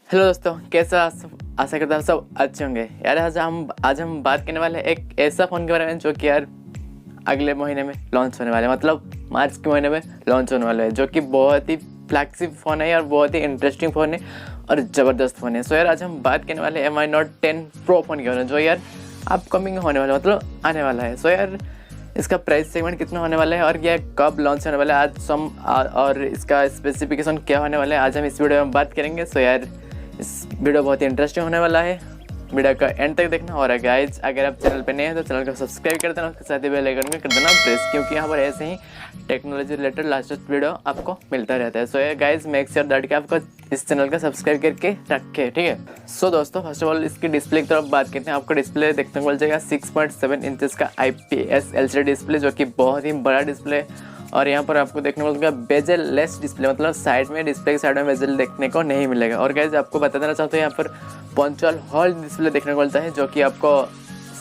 Hello दोस्तों, कैसा आशा करता हूँ सब अच्छे होंगे। यार आज हम बात करने वाले हैं एक ऐसा फ़ोन के बारे में जो कि यार अगले महीने में लॉन्च होने वाला है, मतलब मार्च के महीने में लॉन्च होने वाला है, जो कि बहुत ही फ्लैगशिप फ़ोन है यार, बहुत ही इंटरेस्टिंग फ़ोन है और ज़बरदस्त फ़ोन है। सो यार आज हम बात करने वाले हैं Mi Note 10 Pro फ़ोन के बारे में, जो यार अपकमिंग होने वाला है, मतलब आने वाला है। सो यार इसका प्राइस सेगमेंट कितना होने वाला है और यह कब लॉन्च होने वाला है, और इसका स्पेसिफिकेशन क्या होने वाला है, आज हम इस वीडियो में बात करेंगे। सो यार इस वीडियो बहुत ही इंटरेस्टिंग होने वाला है, वीडियो का एंड तक देखना। और गाइज अगर आप चैनल पे नए हैं तो चैनल को सब्सक्राइब कर देना, उसके साथ ही बेल आइकन को कर देना प्रेस, क्योंकि यहाँ पर ऐसे ही टेक्नोलॉजी रिलेटेड लास्ट वीडियो आपको मिलता रहता है। सो ये गाइज मेक श्योर दैट कि आपको इस चैनल का सब्सक्राइब करके रखे, ठीक है। सो दोस्तों फर्स्ट ऑफ ऑल इसकी डिस्प्ले की तरफ बात करते हैं। आपको डिस्प्ले देखने को मिल जाएगा 6.7 इंचेस का IPS LCD डिस्प्ले, जो कि बहुत ही बड़ा डिस्प्ले। और यहाँ पर आपको देखने को मिलेगा बेजल लेस डिस्प्ले, मतलब साइड में डिस्प्ले के साइड में बेजल देखने को नहीं मिलेगा। और गाइज आपको बता देना चाहते हैं यहाँ पर पंचुअल हॉल डिस्प्ले देखने को मिलता है, जो कि आपको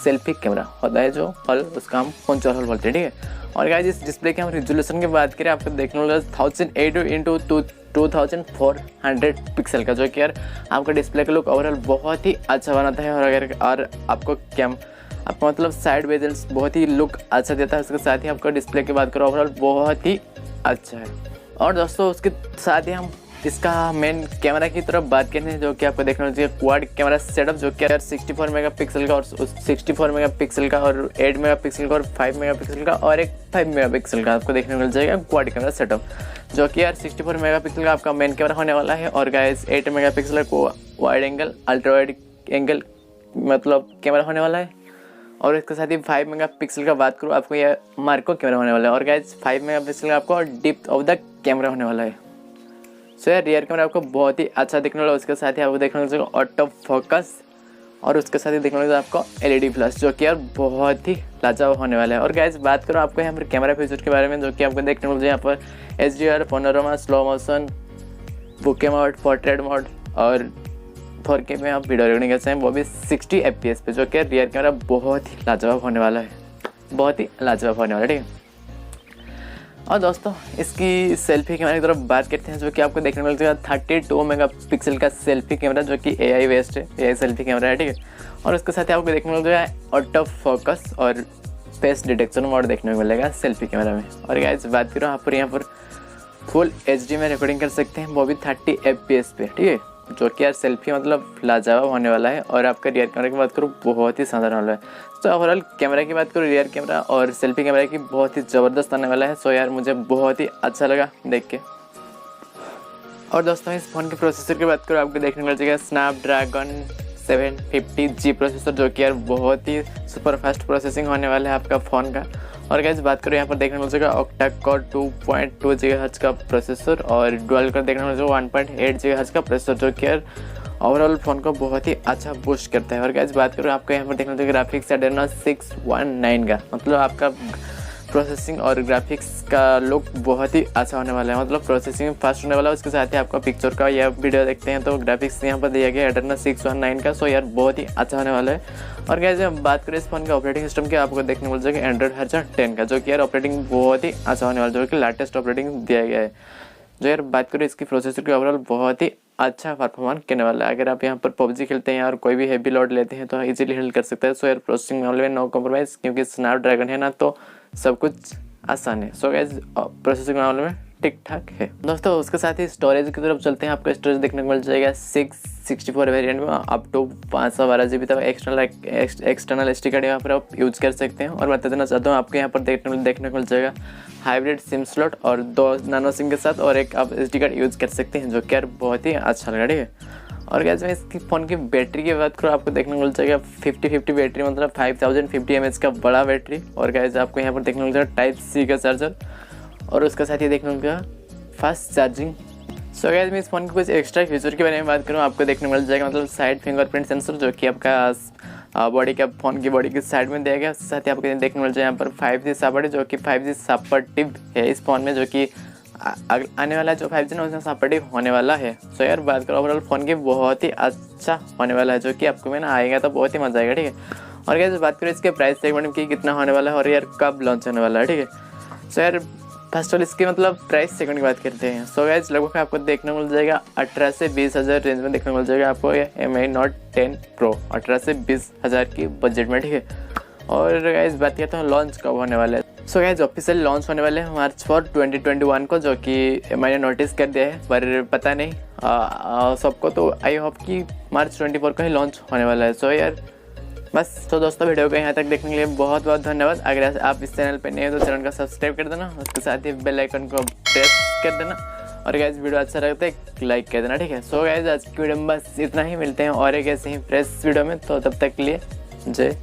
सेल्फी कैमरा होता है जो हॉल, उसका हम पंचुअल हॉल बोलते हैं, ठीक है। और गाइज इस डिस्प्ले के हम रेजोल्यूशन की बात करें, आपको देखने को मिलेगा 1080 x 2400 पिक्सल का, जो कि यार आपका डिस्प्ले का लुक ओवरऑल बहुत ही अच्छा बनाता है। और आपको मतलब साइड बेजल्स बहुत ही लुक अच्छा देता है। उसके साथ ही आपका डिस्प्ले की बात करो ओवरऑल बहुत ही अच्छा है। और दोस्तों उसके साथ ही हम इसका मेन कैमरा की तरफ बात करते हैं, जो कि आपको देखना चाहिए क्वाड कैमरा सेटअप, जो कि यार 64 मेगापिक्सल का और 64 मेगापिक्सल का और 8 मेगापिक्सल का और 5 मेगापिक्सल का और एक 5 मेगापिक्सल का आपको देखने को मिल जाएगा क्वाड कैमरा सेटअप, जो कि यार 64 मेगापिक्सल का आपका मेन कैमरा होने वाला है। और गाइस 8 मेगापिक्सल को wide angle ultra wide angle मतलब कैमरा होने वाला है। और इसके साथ ही 5 मेगापिक्सल का बात करूँ, आपको यह मार्को कैमरा होने वाला है। और गाइस 5 मेगापिक्सल का आपको डेप्थ ऑफ द कैमरा होने वाला है। सो यार रियर कैमरा आपको बहुत ही अच्छा देखने वाला है। उसके साथ ही आपको देखने को मिलेगा ऑटो फोकस, और उसके साथ ही देखने को मिलेगा आपको LED फ्लैश, जो कि यार बहुत ही लाजवाब होने वाला है। और गाइस बात करूँ आपको यहाँ पर कैमरा फीचर के बारे में, जो कि आपको देखने को मिलेगा यहाँ पर HDR, panorama, slow motion, bouquet mode, portrait mode और 4K में आप वीडियो रिकॉर्डिंग कर सकते हैं, वो भी 60 FPS पे, जो कि रियर कैमरा बहुत ही लाजवाब होने वाला है, बहुत ही लाजवाब होने वाला है, ठीक है। और दोस्तों इसकी सेल्फी कैमरा की तरफ बात करते हैं, जो कि आपको देखने को मिल जाएगा 32 मेगापिक्सल का सेल्फी कैमरा, जो कि AI बेस्ड है, AI सेल्फी कैमरा है, ठीक है। और उसके साथ ही आपको देखने को मिल जाएगा ऑटो फोकस और फेस डिटेक्शन मोड देखने को मिलेगा सेल्फी कैमरा में। और गाइस बात करो यहाँ पर फुल HD में रिकॉर्डिंग कर सकते हैं, वो भी 30 FPS पे, ठीक है, जो कि यार सेल्फी मतलब लाजवाब होने वाला है। और आपका रियर कैमरा की बात करूँ बहुत ही शानदार होने वाला है। तो ओवरऑल कैमरा की बात करूँ, रियर कैमरा और सेल्फी कैमरा की बहुत ही ज़बरदस्त आने वाला है। सो यार मुझे बहुत ही अच्छा लगा देख के। और दोस्तों इस फ़ोन के प्रोसेसर की बात करूँ, आपको देखने को मिल जाएगा स्नैपड्रैगन 750G प्रोसेसर, जो कि यार बहुत ही सुपर फास्ट प्रोसेसिंग होने वाला है आपका फ़ोन का। और गाइस बात करें यहाँ पर देखने को मिल जाएगा ऑक्टा कोर 2.2 GHz का प्रोसेसर और डुअल कोर देखने को मिल जाएगा 1.8 GHz का प्रोसेसर, जो कि यार ओवरऑल फ़ोन को बहुत ही अच्छा बूस्ट करता है। और गाइस बात करूँ आपको यहाँ पर देखने को मिल जाएगा ग्राफिक्स एड्रेनो 619 का, मतलब आपका प्रोसेसिंग और ग्राफिक्स का लुक बहुत ही अच्छा होने वाला है, मतलब प्रोसेसिंग फास्ट होने वाला है। उसके साथ ही आपका पिक्चर का यह वीडियो देखते हैं तो ग्राफिक्स यहाँ पर दिया गया एड्रेनो 619 का। सो यार बहुत ही अच्छा होने वाला है। और गाइस जब बात करें इस फोन के ऑपरेटिंग सिस्टम की, आपको देखने को मिल जाएगा एंड्रॉइड वर्जन 10 का, जो कि यार ऑपरेटिंग बहुत ही अच्छा होने वाला है, जो कि लेटेस्ट ऑपरेटिंग दिया गया है। जो यार बात करें इसकी प्रोसेसर की ओवरऑल बहुत ही अच्छा परफॉर्मेंस करने वाला है। अगर आप यहाँ पर PUBG खेलते हैं और कोई भी हैवी लोड लेते हैं तो इजीली हैंडल कर सकते हैं। सो यार प्रोसेसिंग मामले में नो कॉम्प्रोमाइज़, क्योंकि स्नैपड्रैगन है ना, तो सब कुछ आसान है। सो गाइस प्रोसेसिंग मामले में ठीक ठाक है। दोस्तों उसके साथ ही स्टोरेज की तरफ चलते हैं। आपको स्टोरेज देखने को मिल जाएगा 664 वेरिएंट में अप टू 512 GB तक एक्सटर्नल SD कार्ड यहाँ पर आप यूज़ कर सकते हैं। और बता देना चाहता हूँ आपको यहाँ पर देखने को मिल जाएगा हाइब्रिड सिम स्लॉट और 2 नानो सिम के साथ और एक आप SD कार्ड यूज़ कर सकते हैं, जो कि यार बहुत ही अच्छा लगा, ठीक है। और गाइस मैं इसकी फ़ोन की बैटरी की बात करूँ, आपको देखने को मिल जाएगा 50-50 बैटरी, मतलब 5050 mAh का बड़ा बैटरी। और गाइस आपको यहाँ पर देखने को मिल जाएगा Type-C का चार्जर, और उसके साथ ही देखने को मिलेगा फास्ट चार्जिंग। सो गाइस मैं इस फ़ोन के कुछ एक्स्ट्रा फीचर के बारे में बात करूँ, आपको देखने को मिल जाएगा मतलब साइड फिंगरप्रिंट सेंसर, जो कि आपका बॉडी का फ़ोन की बॉडी के साइड में दिया गया। उसके साथ ही आपको देखने को मिल जाएगा यहाँ पर 5G सपोर्ट, जो कि 5G सपोर्टिव है इस फ़ोन में, जो कि आने वाला जो 5G ना उसमें सपोर्टिव होने वाला है। सो यार बात करो ओवरऑल फ़ोन की बहुत ही अच्छा होने वाला है, जो कि आपको में ना आएगा तो बहुत ही मज़ा आएगा, ठीक है। और गाइस बात करें इसके प्राइस सेगमेंट की कितना होने वाला है और यार कब लॉन्च होने वाला है, ठीक है। सो यार फर्स्ट ऑफ ऑल इसकी मतलब प्राइस सेकंड की बात करते हैं। सो गाइस लगभग आपको देखने को मिल जाएगा 18 से 20 हज़ार रेंज में देखने को मिल जाएगा आपको ये Mi Note 10 Pro 18 से 20 हज़ार की बजट में, ठीक है। और गाइस बात करते हैं लॉन्च कब होने वाला है। सो गाइस ऑफिशियल लॉन्च होने वाले हैं मार्च 4 2021 को, जो कि मैंने नोटिस कर दिया है, पर पता नहीं सबको, तो आई होप कि मार्च 24 को ही लॉन्च होने वाला है। सो यार बस। तो दोस्तों वीडियो को यहाँ तक देखने के लिए बहुत बहुत धन्यवाद। अगर आप इस चैनल पर नए हो तो चैनल को सब्सक्राइब कर देना, उसके साथ ही बेल आइकन को प्रेस कर देना, और गाइस वीडियो अच्छा लगता है लाइक कर देना, ठीक है। सो गाइस आज की वीडियो में बस इतना ही, मिलते हैं और एक ऐसे ही फ्रेश वीडियो में, तो तब तक के लिए जय